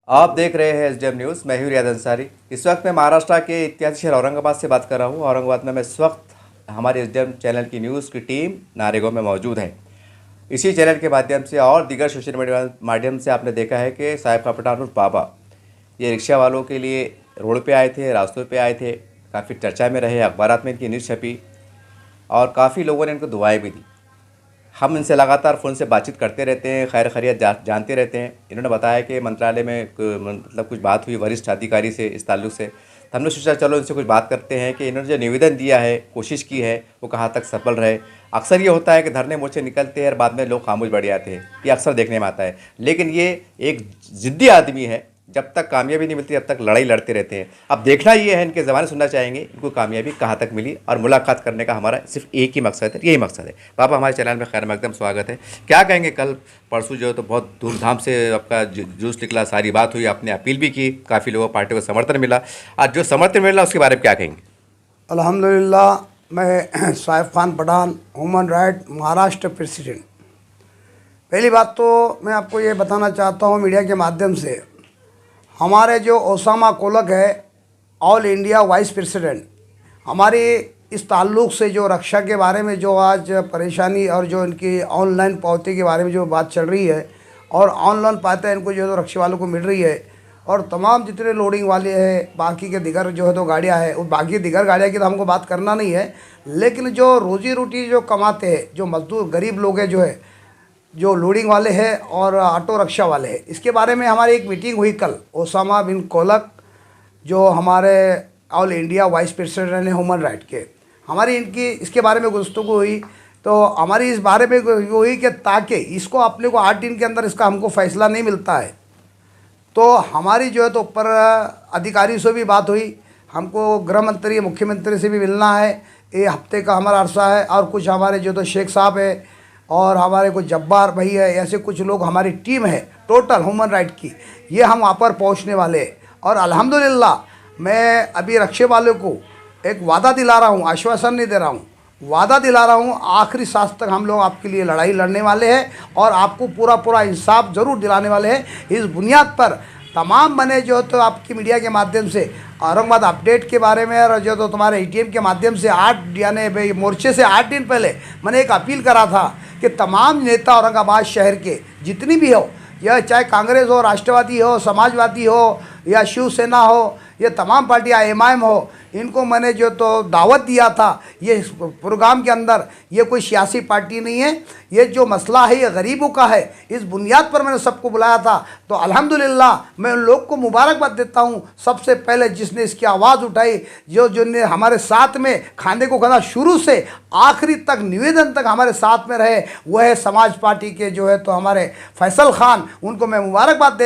आप देख रहे हैं एसडीएम न्यूज़। मैं हूं रियाद अंसारी। इस वक्त मैं महाराष्ट्र के ऐतिहासिक शहर औरंगाबाद से बात कर रहा हूं। औरंगाबाद में मैं इस वक्त हमारे एसडीएम चैनल की न्यूज़ की टीम नारेगांव में मौजूद है। इसी चैनल के माध्यम से और दीगर सोशल मीडिया माध्यम से आपने देखा है कि साहिब का पठान उर्फ बाबा ये रिक्शा वालों के लिए रोड पे आए थे, रास्तों पे आए थे, काफ़ी चर्चा में रहे, अखबारात में इनकी न्यूज़ छपी और काफ़ी लोगों ने इनको दुआएं भी दी। हम इनसे लगातार फ़ोन से बातचीत करते रहते हैं, खैर खैरियत जानते रहते हैं। इन्होंने बताया कि मंत्रालय में मतलब कुछ बात हुई वरिष्ठ अधिकारी से इस ताल्लुक से। तो हमने सोचा चलो इनसे कुछ बात करते हैं कि इन्होंने जो निवेदन दिया है, कोशिश की है, वो कहाँ तक सफल रहे। अक्सर ये होता है कि धरने मोर्चे निकलते हैं और बाद में लोग खामोश बैठ जाते हैं, ये अक्सर देखने में आता है। लेकिन ये एक ज़िद्दी आदमी है, जब तक कामयाबी नहीं मिलती तब तक लड़ाई लड़ते रहते हैं। अब देखना ये है, इनके ज़बान सुनना चाहेंगे इनको कामयाबी कहाँ तक मिली, और मुलाकात करने का हमारा सिर्फ एक ही मकसद है, यही मकसद है। पापा हमारे चैनल में खैर मकदम स्वागत है। क्या कहेंगे, कल परसों जो है तो बहुत धूमधाम से आपका जुलूस निकला, सारी बात हुई, आपने अपील भी की, काफ़ी लोगों पार्टी को समर्थन मिला। आज जो समर्थन मिला उसके बारे में क्या कहेंगे? अल्हम्दुलिल्लाह, मैं Sahib Khan Pathan, human right Maharashtra president. पहली बात तो मैं आपको ये बताना चाहता हूँ मीडिया के माध्यम से, हमारे जो ओसामा कोलक है ऑल इंडिया वाइस प्रेसिडेंट, हमारी इस ताल्लुक़ से जो रक्षा के बारे में जो आज परेशानी और जो इनकी ऑनलाइन पावती के बारे में जो बात चल रही है और ऑनलाइन पाते इनको जो है तो रक्षा वालों को मिल रही है, और तमाम जितने लोडिंग वाले हैं, बाकी के दिगर जो है तो गाड़ियाँ हैं, उस बाकी दिगर गाड़ियाँ की तो हमको बात करना नहीं है, लेकिन जो रोज़ी रोटी जो कमाते हैं, जो मजदूर गरीब लोग हैं, जो है जो लोडिंग वाले हैं और ऑटो रिक्शा वाले हैं, इसके बारे में हमारी एक मीटिंग हुई कल। ओसामा बिन कोलक जो हमारे ऑल इंडिया वाइस प्रेसिडेंट हैं ह्यूमन राइट के, हमारी इनकी इसके बारे में गुफ्तगू हुई। तो हमारी इस बारे में हुई कि ताकि इसको अपने को 8 दिन के अंदर इसका हमको फ़ैसला नहीं मिलता है तो हमारी जो है तो ऊपर अधिकारी से भी बात हुई, हमको गृह मंत्री मुख्यमंत्री से भी मिलना है, ये हफ्ते का हमारा अरसा है। और कुछ हमारे जो तो शेख साहब है और हमारे कुछ जब्बार भाई है, ऐसे कुछ लोग हमारी टीम है टोटल ह्यूमन राइट की, ये हम वहाँ पर पहुँचने वाले हैं। और अल्हम्दुलिल्लाह मैं अभी रक्षे वालों को एक वादा दिला रहा हूँ, आश्वासन नहीं दे रहा हूँ, वादा दिला रहा हूँ, आखिरी सांस तक हम लोग आपके लिए लड़ाई लड़ने वाले हैं और आपको पूरा इंसाफ ज़रूर दिलाने वाले हैं। इस बुनियाद पर तमाम मैंने जो तो आपकी मीडिया के माध्यम से औरंगाबाद अपडेट के बारे में और जो तो तुम्हारे एटीएम के माध्यम से 8 यानी मोर्चे से 8 दिन पहले मैंने एक अपील करा था कि तमाम नेता औरंगाबाद शहर के जितनी भी हो, यह चाहे कांग्रेस हो, राष्ट्रवादी हो, समाजवादी हो या शिवसेना हो, ये तमाम पार्टियाँ एमआईएम हो, इनको मैंने जो तो दावत दिया था ये प्रोग्राम के अंदर, ये कोई सियासी पार्टी नहीं है, ये जो मसला है ये गरीबों का है, इस बुनियाद पर मैंने सबको बुलाया था। तो अल्हम्दुलिल्लाह मैं उन लोग को मुबारकबाद देता हूँ, सबसे पहले जिसने इसकी आवाज़ उठाई, जो ने हमारे साथ में खाने को खाना शुरू से आखिरी तक निवेदन तक हमारे साथ में रहे, वह है समाज पार्टी के जो है तो हमारे फैसल खान, उनको मैं मुबारकबाद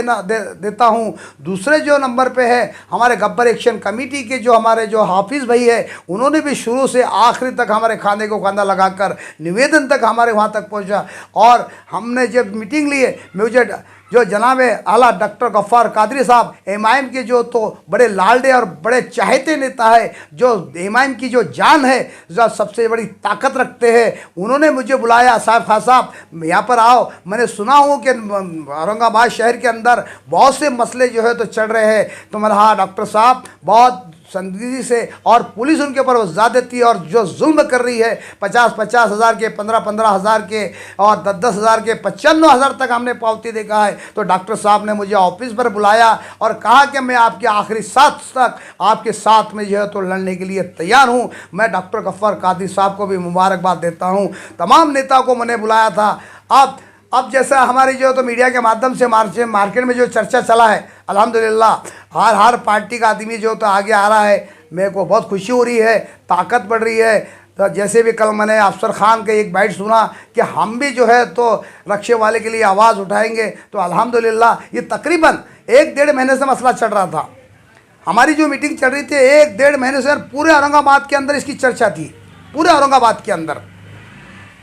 देता हूँ। दूसरे जो नंबर पे है हमारे गब्बर एक्शन कमेटी के जो हमारे जो हाफिज़ भाई है, उन्होंने भी शुरू से आखिरी तक हमारे खाने को खाना लगाकर निवेदन तक हमारे वहाँ तक पहुँचा। और हमने जब मीटिंग लिए, मुझे जो जनाब आला डॉक्टर गफ्फार कादरी साहब एमआईएम के जो तो बड़े लाडले और बड़े चाहते नेता है, जो एमआईएम की जो जान है, जो सबसे बड़ी ताकत रखते हैं, उन्होंने मुझे बुलाया, साहब खान साहब यहाँ पर आओ। मैंने सुना हूँ कि औरंगाबाद शहर के अंदर बहुत से मसले जो है तो चल रहे हैं, तो मैंने हाँ डॉक्टर साहब बहुत संजीदगी से, और पुलिस उनके ऊपर ज़्यादती और जो जुल्म कर रही है, 50-50 हज़ार के, 15-15 हज़ार के और 10-10 हज़ार के, 95 हज़ार तक हमने पावती देखा है। तो डॉक्टर साहब ने मुझे ऑफिस पर बुलाया और कहा कि मैं आपके आखिरी सांस तक आपके साथ में जो है तो लड़ने के लिए तैयार हूँ। मैं डॉक्टर गफ्फार कादरी साहब को भी मुबारकबाद देता हूँ, तमाम नेताओं को मैंने बुलाया था। अब जैसा हमारी जो तो मीडिया के माध्यम से मार्केट में जो चर्चा चला है, अल्हम्दुलिल्लाह हर पार्टी का आदमी जो तो आगे आ रहा है, मेरे को बहुत खुशी हो रही है, ताकत बढ़ रही है। तो जैसे भी कल मैंने अफसर खान का एक बाइट सुना कि हम भी जो है तो रक्षे वाले के लिए आवाज़ उठाएंगे, तो अल्हम्दुलिल्लाह ये तकरीबन 1-1.5 महीने से मसला चल रहा था। हमारी जो मीटिंग चल रही थी 1-1.5 महीने से, पूरे औरंगाबाद के अंदर इसकी चर्चा थी, पूरे औरंगाबाद के अंदर।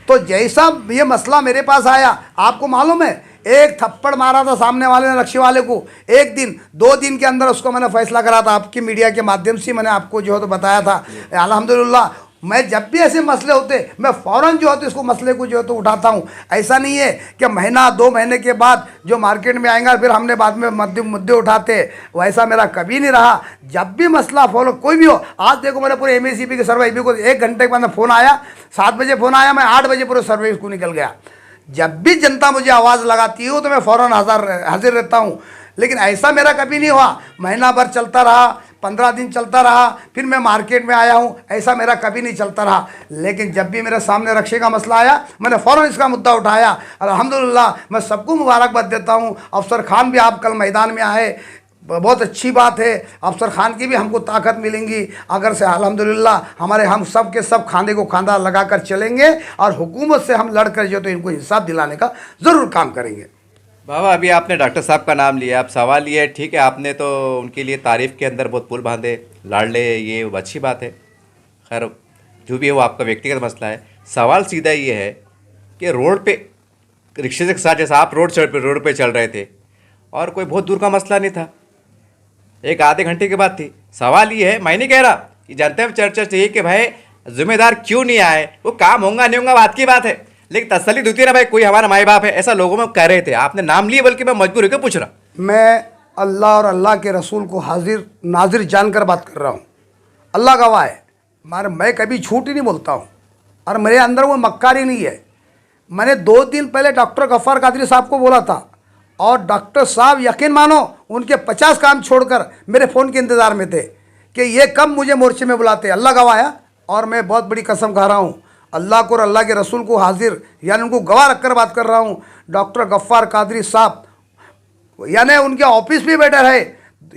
तो जैसा ये मसला मेरे पास आया, आपको मालूम है एक थप्पड़ मारा था सामने वाले ने रक्षे वाले को, 1 दिन 2 दिन के अंदर उसको मैंने फैसला करा था, आपकी मीडिया के माध्यम से मैंने आपको जो है तो बताया था। अल्हम्दुलिल्लाह मैं जब भी ऐसे मसले होते मैं फ़ौरन जो है तो इसको मसले को जो है तो उठाता हूँ। ऐसा नहीं है कि महीना 2 महीने के बाद जो मार्केट में आएगा फिर हमने बाद में मुद्दे उठाते, वैसा मेरा कभी नहीं रहा। जब भी मसला फॉलो कोई भी हो, आज देखो मैंने पूरे MACP के सर्वे को 1 घंटे के बाद फ़ोन आया, 7 बजे फ़ोन आया, मैं 8 बजे पूरे सर्वे को निकल गया। जब भी जनता मुझे आवाज़ लगाती हो तो मैं फ़ौरन हाजिर रहता हूँ। लेकिन ऐसा मेरा कभी नहीं हुआ, महीना भर चलता रहा, 15 दिन चलता रहा, फिर मैं मार्केट में आया हूँ, ऐसा मेरा कभी नहीं चलता रहा। लेकिन जब भी मेरे सामने रक्षा का मसला आया मैंने फ़ौरन इसका मुद्दा उठाया। अल्हम्दुलिल्लाह मैं सबको मुबारकबाद देता हूँ। अफसर खान भी आप कल मैदान में आए, बहुत अच्छी बात है। अफसर खान की भी हमको ताकत मिलेंगी अगर से अल्हम्दुलिल्लाह हम सब के सब खांदे को खांदा लगाकर चलेंगे और हुकूमत से हम लड़कर जो तो इनको इंसाफ दिलाने का ज़रूर काम करेंगे। बाबा, अभी आपने डॉक्टर साहब का नाम लिया, अब सवाल ये है, ठीक है आपने तो उनके लिए तारीफ़ के अंदर बहुत पुल बांधे, लाडले, ये अच्छी बात है। खैर जो भी है वो आपका व्यक्तिगत मसला है। सवाल सीधा ये है कि रोड पे रिक्शे के साथ जैसा आप रोड पे चल रहे थे और कोई बहुत दूर का मसला नहीं था, एक आधे घंटे के बाद थी। सवाल ये है, मैं नहीं कह रहा कि जनता में चर्चा चाहिए कि भाई जिम्मेदार क्यों नहीं आए, वो काम होगा नहीं होगा बात की बात है, लेकिन तसल्ली देती है ना भाई कोई हमारा माई बाप है, ऐसा लोगों में कह रहे थे। आपने नाम लिए, बल्कि मैं मजबूर होकर पूछ रहा। मैं अल्लाह और अल्लाह के रसूल को हाजिर नाजिर जानकर बात कर रहा हूँ। अल्लाह गवाह है, मैं कभी झूठ ही नहीं बोलता हूँ और मेरे अंदर वो मक्कारी नहीं है। मैंने 2 दिन पहले डॉक्टर गफ्फार कादरी साहब को बोला था और डॉक्टर साहब यकीन मानो उनके 50 काम छोड़कर मेरे फ़ोन के इंतज़ार में थे कि ये कब मुझे मोर्चे में बुलाते। अल्लाह गवाह है और मैं बहुत बड़ी कसम खा रहा हूँ, अल्लाह को और अल्लाह के रसूल को हाजिर यानी उनको गवाह रखकर बात कर रहा हूँ। डॉक्टर गफ्फार कादरी साहब यानी उनके ऑफिस में बैठे रहे,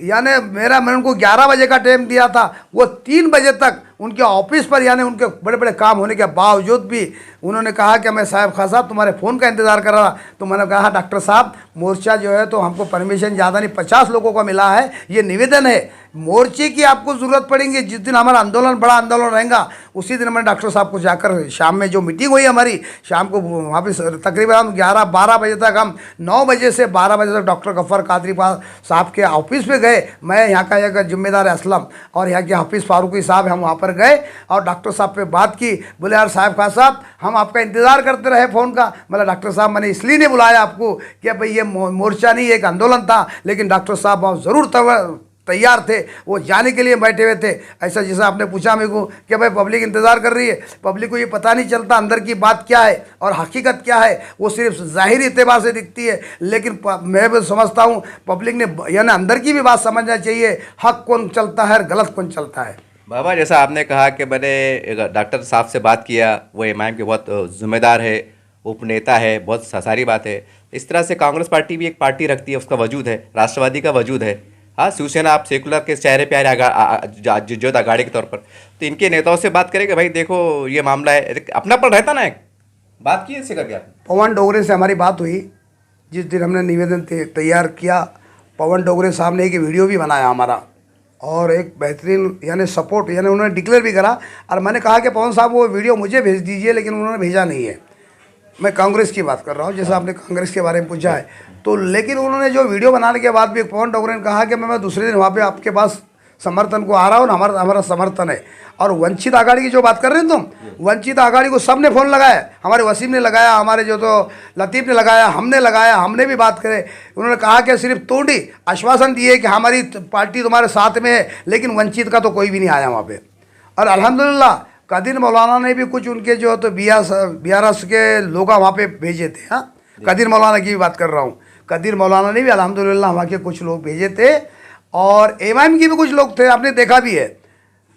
यानी मैंने उनको 11 बजे का टाइम दिया था, वो 3 बजे तक उनके ऑफिस पर यानी उनके बड़े बड़े काम होने के बावजूद भी उन्होंने कहा कि मैं साहब खान साहब तुम्हारे फ़ोन का इंतज़ार कर रहा। तो मैंने कहा डॉक्टर साहब मोर्चा जो है तो हमको परमिशन ज़्यादा नहीं 50 लोगों का मिला है, ये निवेदन है, मोर्चे की आपको ज़रूरत पड़ेगी जिस दिन हमारा आंदोलन बड़ा आंदोलन रहेगा उसी दिन मैंने डॉक्टर साहब को जाकर शाम में जो मीटिंग हुई हमारी शाम को वहाँ पर तकरीबन हम 11-12 बजे तक हम 9 बजे से 12 बजे तक डॉक्टर गफ्फार कादरी साहब के ऑफिस पे गए। मैं यहाँ का एक जिम्मेदार असलम और यहाँ के हाफिज़ फारूकी साहब हम वहाँ पर गए और डॉक्टर साहब पे बात की। बोले यार साहब खान साहब हम आपका इंतज़ार करते रहे फ़ोन का। मतलब डॉक्टर साहब मैंने इसलिए नहीं बुलाया आपको कि भाई ये मोर्चा नहीं एक आंदोलन था, लेकिन डॉक्टर साहब वहाँ ज़रूर तैयार थे, वो जाने के लिए बैठे हुए थे। ऐसा जैसा आपने पूछा मेरे को कि भाई पब्लिक इंतज़ार कर रही है, पब्लिक को ये पता नहीं चलता अंदर की बात क्या है और हकीकत क्या है, वो सिर्फ ज़ाहिरी एतबार से दिखती है। लेकिन मैं भी समझता हूँ पब्लिक ने यानी अंदर की भी बात समझना चाहिए, हक कौन चलता है और गलत कौन चलता है। बाबा जैसा आपने कहा कि मैंने डॉक्टर साहब से बात किया, वो इमाम के बहुत ज़िम्मेदार है, उपनेता है, बहुत सारी बात है। इस तरह से कांग्रेस पार्टी भी एक पार्टी रखती है, उसका वजूद है, राष्ट्रवादी का वजूद है। हाँ, शिवसेना आप सेकुलर के चेहरे पे जो आगाड़ी के तौर पर, तो इनके नेताओं से बात करें कि भाई देखो ये मामला है, अपनापन रहता ना, एक बात की इससे करके आपने। पवन डोगरे से हमारी बात हुई जिस दिन हमने निवेदन तैयार किया। पवन डोगरे साहब ने एक वीडियो भी बनाया हमारा और एक बेहतरीन यानी सपोर्ट यानी उन्होंने डिक्लेयर भी करा और मैंने कहा कि पवन साहब वो वीडियो मुझे भेज दीजिए, लेकिन उन्होंने भेजा नहीं है। मैं कांग्रेस की बात कर रहा हूँ, जैसा आपने कांग्रेस के बारे में पूछा है तो। लेकिन उन्होंने जो वीडियो बनाने के बाद भी पवन डोगरे ने कहा कि मैं दूसरे दिन वहाँ पे आपके पास समर्थन को आ रहा हूँ, हमारा समर्थन है। और वंचित आघाड़ी की जो बात कर रहे हैं तुम, वंचित आघाड़ी को सब ने फ़ोन लगाया, हमारे वसीम ने लगाया, हमारे जो तो लतीफ़ ने लगाया, हमने लगाया, हमने भी बात करे। उन्होंने कहा कि सिर्फ तोड़ी आश्वासन दिए कि हमारी पार्टी तुम्हारे साथ में है, लेकिन वंचित का तो कोई भी नहीं आया वहाँ पर। और अल्हम्दुलिल्लाह कदीर मौलाना ने भी कुछ उनके जो तो BRS के लोग वहाँ पे भेजे थे। हाँ, कदीर मौलाना की भी बात कर रहा हूँ, कदीर मौलाना ने भी अल्हम्दुलिल्लाह वहाँ के कुछ लोग भेजे थे और इमाम की भी कुछ लोग थे, आपने देखा भी है,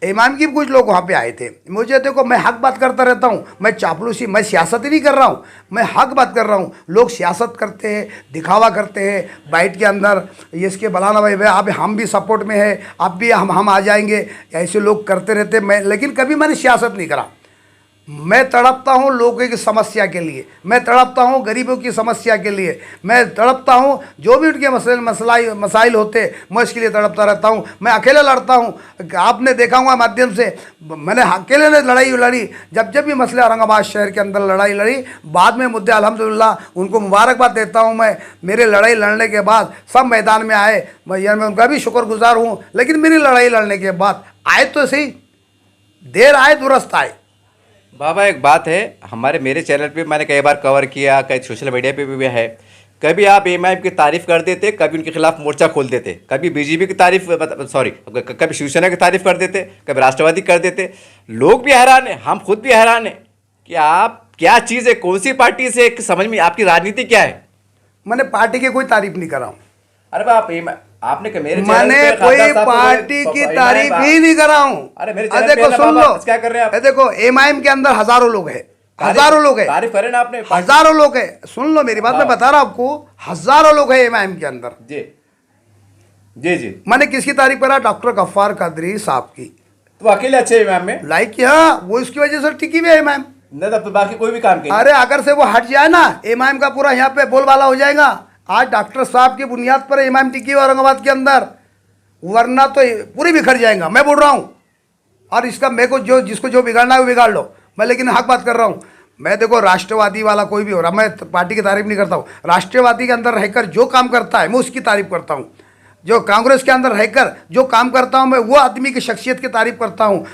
इमाम की भी कुछ लोग वहाँ पे आए थे। मुझे देखो मैं हक बात करता रहता हूँ, मैं चापलूसी मैं सियासत ही नहीं कर रहा हूँ, मैं हक बात कर रहा हूँ। लोग सियासत करते हैं, दिखावा करते हैं बाइट के अंदर, इसके बलाना भाई आप हम भी सपोर्ट में है, आप भी हम आ जाएंगे, ऐसे लोग करते रहते। मैं लेकिन कभी मैंने सियासत नहीं करा। मैं तड़पता हूँ लोगों की समस्या के लिए, मैं तड़पता हूँ गरीबों की समस्या के लिए, मैं तड़पता हूँ जो भी उनके मसाइल होते मैं इसके लिए तड़पता रहता हूँ। मैं अकेले लड़ता हूँ, आपने देखा हुआ माध्यम से मैंने अकेले ने लड़ाई लड़ी, जब भी मसले औरंगाबाद शहर के अंदर लड़ाई लड़ी, बाद में मुद्दे अल्हम्दुलिल्लाह उनको मुबारकबाद देता हूँ मैं। मेरे लड़ाई लड़ने के बाद सब मैदान में आए, मैं उनका भी शुक्रगुजार हूँ। लेकिन मेरी लड़ाई लड़ने के बाद आए तो सही, देर आए दुरुस्त आए। बाबा एक बात है, हमारे मेरे चैनल पे मैंने कई बार कवर किया, कई सोशल मीडिया पे भी है। कभी आप एमआईएम की तारीफ कर देते, कभी उनके खिलाफ मोर्चा खोल देते, कभी बीजेपी की तारीफ सॉरी कभी शिवसेना की तारीफ कर देते, कभी राष्ट्रवादी कर देते। लोग भी हैरान है, हम खुद भी हैरान है कि आप क्या चीज़ है, कौन सी पार्टी से, समझ में आपकी राजनीति क्या है। मैंने पार्टी की कोई तारीफ नहीं कर रहा हूँ। अरे बाप आपने मेरे मैंने कोई पार्टी की तारीफ ही नहीं कर रहा हूँ। अरे मेरे देखो सुन लो, क्या कर रहे हैं आप? देखो एमआईएम के अंदर हजारों लोग हैं, हजारों लोग हैं, तारीफ करें ना आपने, हजारों लोग हैं। सुन लो मेरी बात, मैं बता रहा हूं आपको, हजारों लोग हैं एमआईएम के अंदर। जी जी जी। मैंने किसकी तारीफ करा? डॉक्टर गफ्फार कादरी साहब की। तो अकेले अच्छे इमाम में लाइक किया, वो इसकी वजह से टिकी हुई है इमाम। नहीं तब तो बाकी कोई भी काम अरे अगर से वो हट जाए ना, इमाम का पूरा यहाँ पे बोलबाला हो जाएगा। आज डॉक्टर साहब की बुनियाद पर इमाम टिकी हुई औरंगाबाद के अंदर, वरना तो पूरी बिखर जाएगा। मैं बोल रहा हूँ, और इसका मेरे को जो जिसको जो बिगाड़ना है वो बिगाड़ लो, मैं लेकिन हक बात कर रहा हूँ। मैं देखो राष्ट्रवादी वाला कोई भी हो रहा, मैं पार्टी की तारीफ नहीं करता हूँ। राष्ट्रवादी के अंदर रहकर जो काम करता है मैं उसकी तारीफ करता हूँ। जो कांग्रेस के अंदर रहकर जो काम करता हूँ मैं वो आदमी की शख्सियत की तारीफ करता हूँ।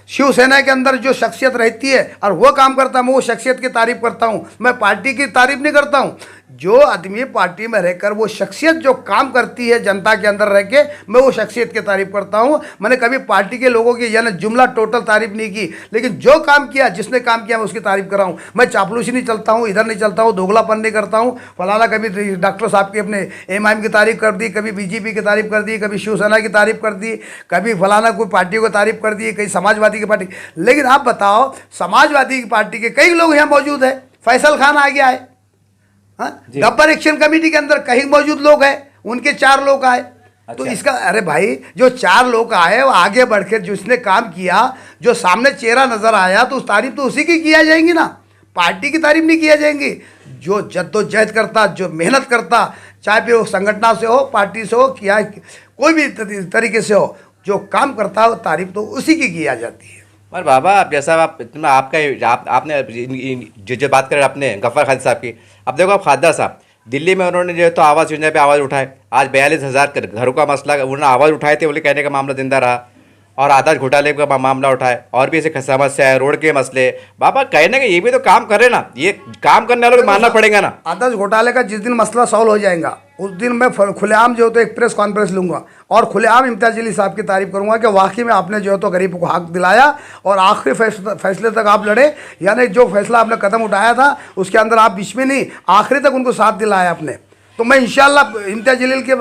शिवसेना के अंदर जो शख्सियत रहती है और वो काम करता है मैं वो शख्सियत की तारीफ करता हूँ। मैं पार्टी की तारीफ नहीं करता हूँ। जो आदमी पार्टी में रहकर वो शख्सियत जो काम करती है जनता के अंदर रह के, मैं वो शख्सियत की तारीफ करता हूँ। मैंने कभी पार्टी के लोगों की यानी जुमला टोटल तारीफ नहीं की, लेकिन जो काम किया, जिसने काम किया मैं उसकी तारीफ कर रहा हूँ। मैं चापलूसी नहीं चलता हूँ, इधर नहीं चलता हूँ, दोगलापन नहीं करता हूँ। फलाना कभी डॉक्टर साहब की अपने एमआईएम की तारीफ कर दी, कभी बीजेपी की तारीफ कर दी, कभी शिवसेना की तारीफ कर दी, कभी फलाना कोई पार्टी को तारीफ कर दी, कहीं समाजवादी की पार्टी। लेकिन आप बताओ, समाजवादी की पार्टी के कई लोग यहाँ मौजूद है। फैसल खान आ गया है, गब्बर एक्शन कमेटी के अंदर कहीं मौजूद लोग हैं, उनके 4 लोग आए। तो इसका अरे भाई, जो 4 लोग आए वो आगे बढ़कर जिसने काम किया, जो सामने चेहरा नजर आया, तो उस तारीफ तो उसी की किया जाएंगी ना, पार्टी की तारीफ नहीं किया जाएंगी। जो जद्दोजहद करता, जो मेहनत करता, चाहे फिर वो संगठन से हो, पार्टी से हो, या कोई भी तरीके से हो, जो काम करता हो तारीफ तो उसी की किया जाती है। पर बाबा आप जैसा आपने जो बात करें अपने गफ्फार खालिद साहब की, अब देखो आप खादर साहब दिल्ली में उन्होंने जो है तो आवास योजना पे आवाज़ उठाए। आज 42,000 घरों का मसला उन्होंने आवाज़ उठाए थे, बोले कहने का मामला जिंदा रहा। और आधार घोटाले का मामला उठाए, और भी ऐसे समस्या है, रोड के मसले। बाबा कहने का ये भी तो काम करे ना, ये काम करने वालों को मानना पड़ेगा ना। आदर्श घोटाले का जिस दिन मसला सॉल्व हो जाएगा उस दिन मैं खुलेआम जो है तो एक प्रेस कॉन्फ्रेंस लूंगा और खुलेआम इम्तियाज जलील साहब की तारीफ करूंगा कि वाकई में आपने जो है तो गरीब को हक दिलाया और आखिरी फैसले तक आप लड़े। यानी जो फैसला आपने कदम उठाया था उसके अंदर आप बीच में नहीं, आखिरी तक उनको साथ दिलाया आपने। तो मैं इंशाल्लाह इम्तियाज जलील के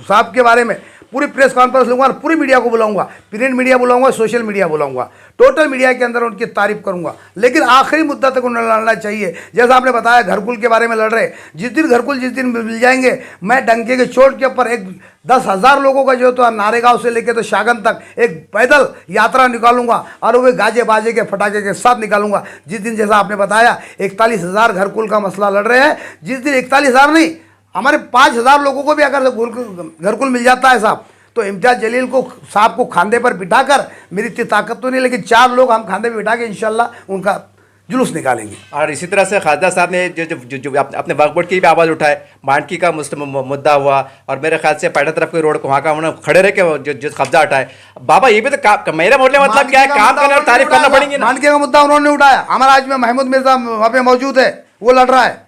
साहब के बारे में पूरी प्रेस कॉन्फ्रेंस लूंगा और पूरी मीडिया को बुलाऊंगा, प्रिंट मीडिया बुलाऊंगा, सोशल मीडिया बुलाऊंगा, टोटल मीडिया के अंदर उनकी तारीफ करूंगा। लेकिन आखिरी मुद्दा तक उन्हें लड़ना चाहिए। जैसा आपने बताया घरकुल के बारे में लड़ रहे, जिस दिन घरकुल जिस दिन मिल जाएंगे, मैं डंके के चोट के ऊपर एक 10,000 लोगों का जो तो नारेगांव से लेकर तो शागन तक एक पैदल यात्रा निकालूंगा और वो गाजे बाजे के फटाके के साथ निकालूंगा। जिस दिन जैसा आपने बताया 41,000 घरकुल का मसला लड़ रहे हैं, जिस दिन 41,000 नहीं हमारे 5,000 लोगों को भी अगर घरकुल मिल जाता है साहब, तो इम्तियाज जलील को साहब को खांदे पर बिठाकर, मेरी इतनी ताकत तो नहीं लेकिन 4 लोग हम खांदे पर बिठा के इंशाल्लाह उनका जुलूस निकालेंगे। और इसी तरह से खासदार साहब ने जो अपने वक्फ बोर्ड की भी आवाज़ उठाए, मांडकी का मुद्दा हुआ, और मेरे ख्याल से पैठा तरफ के रोड को वहाँ का उन्होंने खड़े रह के जो कब्जा हटाए। बाबा ये भी तो मेरा बोलने मतलब क्या है, काम करने और तारीफ करना पड़ेगी ना। मांडकी का मुद्दा उन्होंने उठाया। हमारा आज में महमूद मिर्जा वहाँ पे मौजूद है, वो लड़ रहा है,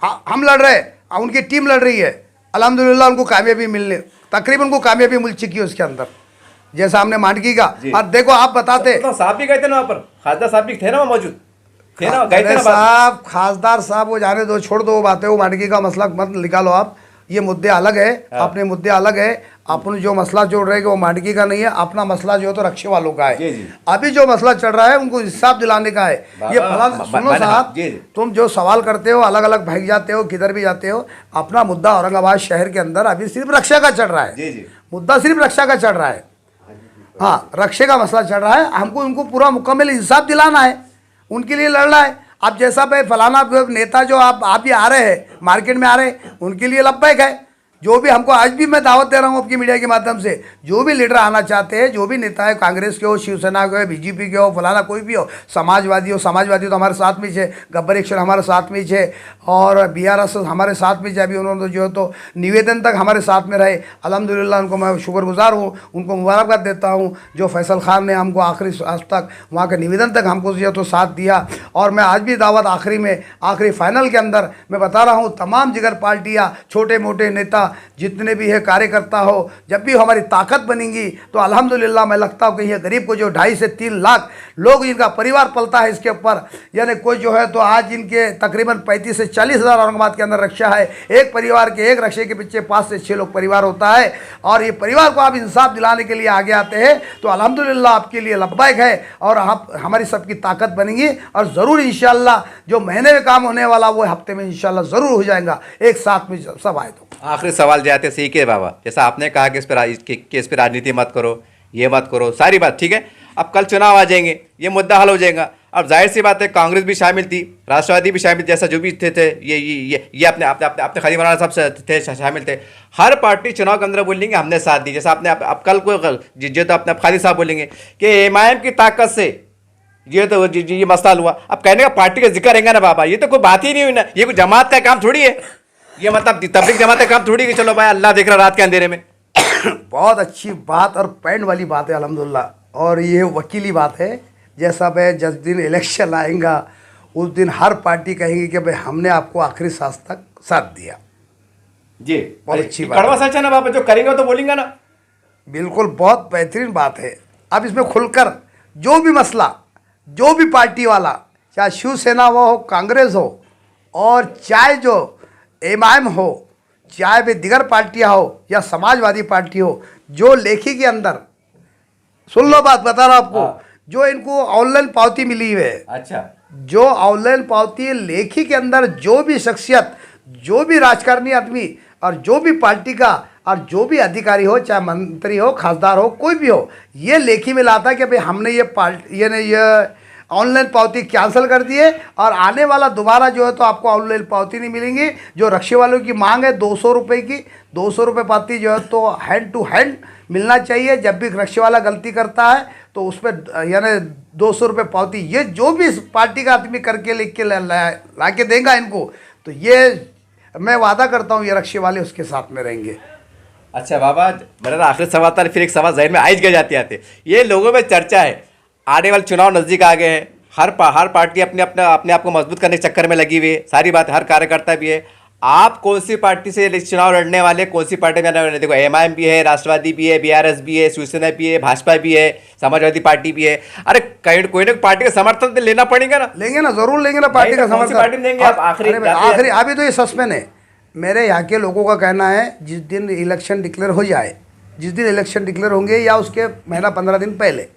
हम लड़ रहे हैं, उनकी टीम लड़ रही है। अल्हम्दुलिल्लाह उनको कामयाबी मिलने, तकरीबन उनको कामयाबी मिल चुकी है उसके अंदर, जैसा हमने मांडकी का। और देखो आप बताते तो साहब भी गए थे ना वहाँ पर, खासदार साहब भी थे ना वहाँ मौजूद थे ना, गए थे ना साहब, खासदार साहब वो जाने दो, छोड़ दो वो बातें, वो मांडकी का मसला मत निकालो आप, ये मुद्दे अलग है, अपने मुद्दे अलग है। अपने जो मसला जोड़ रहे हैं वो मांडकी का नहीं है, अपना मसला जो है तो रक्षे वालों का है। अभी जो मसला चल रहा है उनको हिसाब दिलाने का है। ये सुनो साहब, तुम जो सवाल करते हो, अलग अलग भाग जाते हो, किधर भी जाते हो, अपना मुद्दा औरंगाबाद शहर के अंदर अभी सिर्फ रक्षा का चल रहा है। मुद्दा सिर्फ रक्षा का चल रहा है, हाँ रक्षे का मसला चल रहा है। हमको उनको पूरा मुकम्मल इंसाफ दिलाना है, उनके लिए लड़ना है। अब जैसा भाई फलाना नेता जो आप भी आ रहे हैं, मार्केट में आ रहे हैं, उनके लिए लब्बैक है, जो भी हमको आज भी मैं दावत दे रहा हूँ आपकी मीडिया के माध्यम से, जो भी लीडर आना चाहते हैं, जो भी नेता है, कांग्रेस के हो, शिवसेना के हो, बीजेपी के हो, फलाना कोई भी हो, समाजवादी तो हमारे साथ में है, गब्बर एक्शन हमारे साथ में है, और BRS हमारे साथ में है। अभी उन्होंने जो है तो निवेदन तक हमारे साथ में रहे, अल्हम्दुलिल्लाह उनको मैं शुक्रगुजार हूँ, उनको मुबारकबाद देता हूँ। जो फैसल खान ने हमको आखिरी आज तक वहाँ के निवेदन तक हमको जो है तो साथ दिया। और मैं आज भी दावत आखिरी फाइनल के अंदर मैं बता रहा हूँ, तमाम जिगर पार्टियाँ, छोटे मोटे नेता जितने भी है, कार्यकर्ता हो, जब भी हमारी ताकत बनेगी तो अल्हम्दुलिल्लाह मैं लगता हूँ कि ये गरीब को जो 2.5 से 3 लाख लोग इनका परिवार पलता है इसके ऊपर, यानी कोई जो है तो आज इनके तकरीबन 35 से 40 हज़ार औरंगाबाद के अंदर रक्षा है। एक परिवार के एक रक्षे के पीछे 5 से 6 लोग परिवार होता है, और ये परिवार को आप इंसाफ दिलाने के लिए आगे आते हैं तो अल्हम्दुलिल्लाह आपके लिए लब्बैक है, और आप हमारी सबकी ताकत बनेगी, और ज़रूर इंशाअल्लाह जो महीने में काम होने वाला वो हफ्ते में इंशाअल्लाह ज़रूर हो जाएगा, एक साथ में सब आए तो। आखिरी सवाल जाते सीखे बाबा, जैसा आपने कहा कि इस पर राजनीति मत करो, ये मत करो, सारी बात ठीक है। अब कल चुनाव आ जाएंगे, ये मुद्दा हल हो जाएगा। अब जाहिर सी बात है कांग्रेस भी शामिल थी, राष्ट्रवादी भी शामिल, जैसा जो भी थे ये अपने खलील मौलाना साहब थे, शामिल थे। हर पार्टी चुनाव के अंदर बोलेंगे हमने साथ दी, जैसा आपने अब कल को जो तो अपने खालिद साहब बोलेंगे कि MIM की ताकत से ये तो ये मसला हुआ। अब कहने का पार्टी का जिक्र रहेगा ना बाबा, ये तो कोई बात ही नहीं हुई ना, ये कोई जमात का काम थोड़ी है, ये मतलब तबलीग जमात का काम थोड़ी कि चलो भाई अल्लाह देख रहा रात के अंधेरे में। बहुत अच्छी बात और पैंट वाली बात है अल्हम्दुलिल्लाह, और ये वकीली बात है। जैसा भाई जिस दिन इलेक्शन आएगा उस दिन हर पार्टी कहेगी कि भाई हमने आपको आखिरी सांस तक साथ दिया। जी बहुत अच्छी बात कड़वा सच है ना बाबा, जो करेंगे तो बोलेंगे ना। बिल्कुल, बहुत बेहतरीन बात है। अब इसमें खुलकर जो भी मसला, जो भी पार्टी वाला, चाहे शिवसेना हो, कांग्रेस हो, और चाहे जो MIM हो, चाहे वे दिगर पार्टियाँ हो या समाजवादी पार्टी हो, जो लेखी के अंदर, सुन लो बात बता रहा हूँ आपको, जो इनको ऑनलाइन पावती मिली है, अच्छा, जो ऑनलाइन पावती लेखी के अंदर जो भी शख्सियत, जो भी राजकारणी आदमी, और जो भी पार्टी का, और जो भी अधिकारी हो, चाहे मंत्री हो, खासदार हो, कोई भी हो, ये लेखी में लाता है कि भाई हमने ये ऑनलाइन पावती कैंसिल कर दिए, और आने वाला दोबारा जो है तो आपको ऑनलाइन पावती नहीं मिलेंगी। जो रक्षे वालों की मांग है 200 रुपये की, 200 रुपये पावती जो है तो हैंड टू हैंड मिलना चाहिए। जब भी रक्षे वाला गलती करता है तो उस पर यानी 200 रुपये पावती, ये जो भी इस पार्टी का आदमी करके लिख के ला के देगा इनको, तो ये मैं वादा करता हूँ ये रक्षे वाले उसके साथ में रहेंगे। अच्छा बाबा, मेरा आखिरी सवाल था, फिर एक सवाल जहन में आइज गए जाते आते, ये लोगों में चर्चा है, आने वाले चुनाव नज़दीक आ गए हैं, हर पार्टी अपने आप को मजबूत करने के चक्कर में लगी हुई है, सारी बात, हर कार्यकर्ता भी है। आप कौन सी पार्टी से चुनाव लड़ने वाले, कौन सी पार्टी में लड़ने? देखो MIM भी है, राष्ट्रवादी भी है, BRS भी है, शिवसेना भी है, भाजपा भी है, समाजवादी पार्टी भी है। अरे कोई ना पार्टी का समर्थन तो लेना पड़ेगा ना। लेंगे ना, जरूर लेंगे ना पार्टी का समर्थन। पार्टी में देंगे आप? आखिरी अभी तो ये सस्पेंड है। मेरे यहाँ के लोगों का कहना है जिस दिन इलेक्शन डिक्लेयर हो जाए, जिस दिन इलेक्शन डिक्लेयर होंगे या उसके महीना 15 दिन पहले,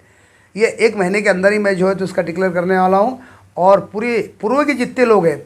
ये 1 महीने के अंदर ही मैं जो है तो इसका डिक्लेयर करने वाला हूँ। और पूर्व के जितने लोग हैं,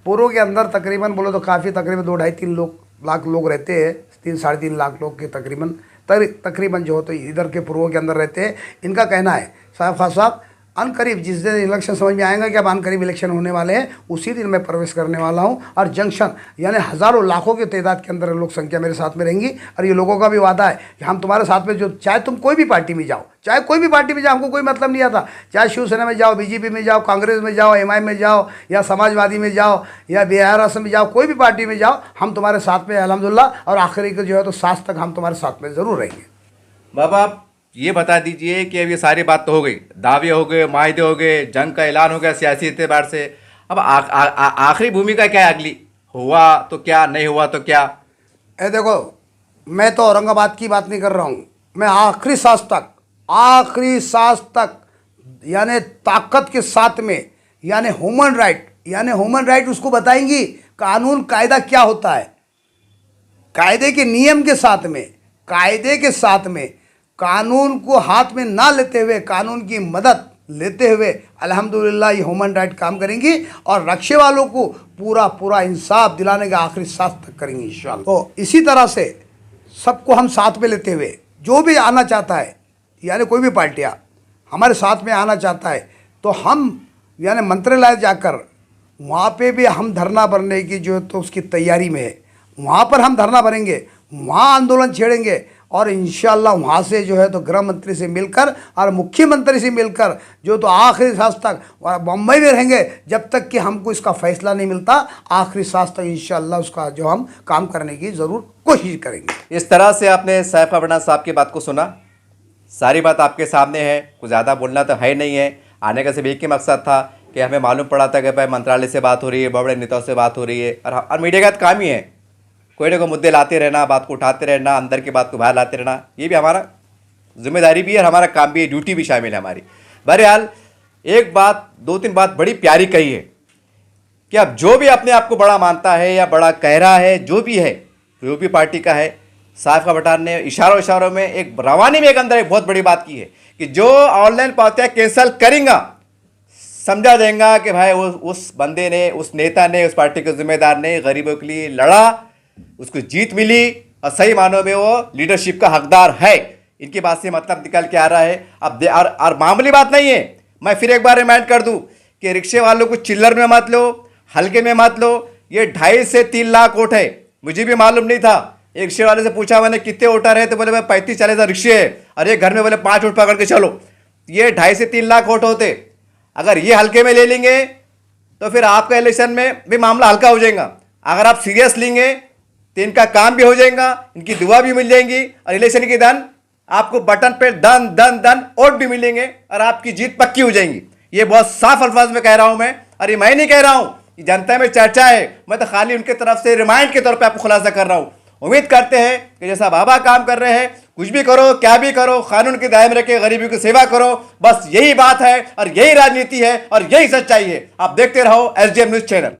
पूर्व के अंदर तकरीबन बोलो तो काफ़ी, तकरीबन 2-2.5-3 लाख लोग रहते हैं, 3-3.5 लाख लोग के तकरीबन जो हो तो इधर के पूर्व के अंदर रहते हैं। इनका कहना है साहब अनकरीब जिस दिन इलेक्शन समझ में आएगा कि अब अनकरीब इलेक्शन होने वाले हैं, उसी दिन मैं प्रवेश करने वाला हूं, और जंक्शन यानी हज़ारों लाखों की तादाद के अंदर लोग संख्या मेरे साथ में रहेंगी। और ये लोगों का भी वादा है कि हम तुम्हारे साथ में, जो चाहे तुम कोई भी पार्टी में जाओ, चाहे कोई भी पार्टी में जाओ, हमको कोई मतलब नहीं आता, चाहे शिवसेना में जाओ, BJP में जाओ, कांग्रेस में जाओ, MIM में जाओ, या समाजवादी में जाओ, या BRS में जाओ, कोई भी पार्टी में जाओ, हम तुम्हारे साथ में अल्हम्दुलिल्लाह, और आखिरी को जो है तो सांस तक हम तुम्हारे साथ में ज़रूर रहेंगे। बाबा ये बता दीजिए कि अब ये सारी बात तो हो गई, दावे हो गए, माहदे हो गए, जंग का ऐलान हो गया सियासी एतबार से, अब आखिरी भूमिका क्या है अगली? हुआ तो क्या, नहीं हुआ तो क्या? देखो, मैं तो औरंगाबाद की बात नहीं कर रहा हूँ, मैं आखिरी सांस तक यानी ताकत के साथ में, यानी ह्यूमन राइट उसको बताएंगी, कानून कायदा क्या होता है, कायदे के नियम के साथ में, कानून को हाथ में ना लेते हुए, कानून की मदद लेते हुए अल्हम्दुलिल्लाह ये ह्यूमन राइट काम करेंगी, और रक्षे वालों को पूरा इंसाफ दिलाने का आखिरी सांस तक करेंगी इंशाअल्लाह। तो इसी तरह से सबको हम साथ में लेते हुए, जो भी आना चाहता है, यानी कोई भी पार्टियाँ हमारे साथ में आना चाहता है, तो हम यानी मंत्रालय जाकर वहाँ पे भी हम धरना भरने की जो तो उसकी तैयारी में है। वहाँ पर हम धरना भरेंगे, वहाँ आंदोलन छेड़ेंगे और इंशाल्लाह वहाँ से जो है तो गृह मंत्री से मिलकर और मुख्यमंत्री से मिलकर जो तो आखिरी सांस तक और बम्बई में रहेंगे जब तक कि हमको इसका फैसला नहीं मिलता। आखिरी सांस तक इंशाल्लाह उसका जो हम काम करने की ज़रूर कोशिश करेंगे। इस तरह से आपने सैफ पठान साहब की बात को सुना, सारी बात आपके सामने है, कुछ ज़्यादा बोलना तो है नहीं है। आने का सिर्फ एक ही मकसद था कि हमें मालूम पड़ा था कि भाई मंत्रालय से बात हो रही है, बड़े बड़े नेताओं से बात हो रही है, और मीडिया का काम ही है कोई ना कोई मुद्दे लाते रहना, बात को उठाते रहना, अंदर की बात को बाहर लाते रहना। ये भी हमारा जिम्मेदारी भी है और हमारा काम भी है, ड्यूटी भी शामिल है हमारी। बहरहाल एक बात, दो तीन बात बड़ी प्यारी कही है कि अब जो भी अपने आप को बड़ा मानता है या बड़ा कह रहा है, जो भी है, यूपी पार्टी का है, सैफ पठान ने इशारों में एक रवानी में एक अंदर एक बहुत बड़ी बात की है कि जो ऑनलाइन पावतियाँ कैंसिल करेंगे समझा देगा कि भाई उस बंदे ने, उस नेता ने, उस पार्टी के जिम्मेदार ने गरीबों के लिए लड़ा, उसको जीत मिली और सही मानों में वो लीडरशिप का हकदार है। इनकी बात से मतलब निकल के आ रहा है। अब और मामूली बात नहीं है। मैं फिर एक बार रिमाइंड कर दूं कि रिक्शे वालों को चिल्लर में मत लो, हल्के में मत लो। ये 2.5 से 3 लाख वोट है, मुझे भी मालूम नहीं था। एक रिक्शे वाले से पूछा मैंने कितने वोटर है, तो बोले भाई 35-40 हज़ार रिक्शे है। अरे घर में बोले 5 वोट पकड़ के चलो। ये 2.5 से 3 लाख वोट होते। अगर ये हल्के में ले लेंगे तो फिर आपका इलेक्शन में भी मामला हल्का हो जाएगा। अगर आप सीरियस लेंगे तो इनका काम भी हो जाएगा, इनकी दुआ भी मिल जाएंगी और इलेक्शन के दिन आपको बटन पे दन दन दन वोट भी मिलेंगे और आपकी जीत पक्की हो जाएंगी। ये बहुत साफ अल्फाज में कह रहा हूं मैं, और ये मैं नहीं कह रहा हूं, ये जनता में चर्चा है। मैं तो खाली उनके तरफ से रिमाइंड के तौर पे आपको खुलासा कर रहा हूं। उम्मीद करते हैं कि जैसा बाबा काम कर रहे हैं, कुछ भी करो, क्या भी करो, कानून के दायरे में रखे गरीबी की सेवा करो, बस यही बात है और यही राजनीति है और यही सच्चाई है। आप देखते रहो SDM न्यूज़ चैनल।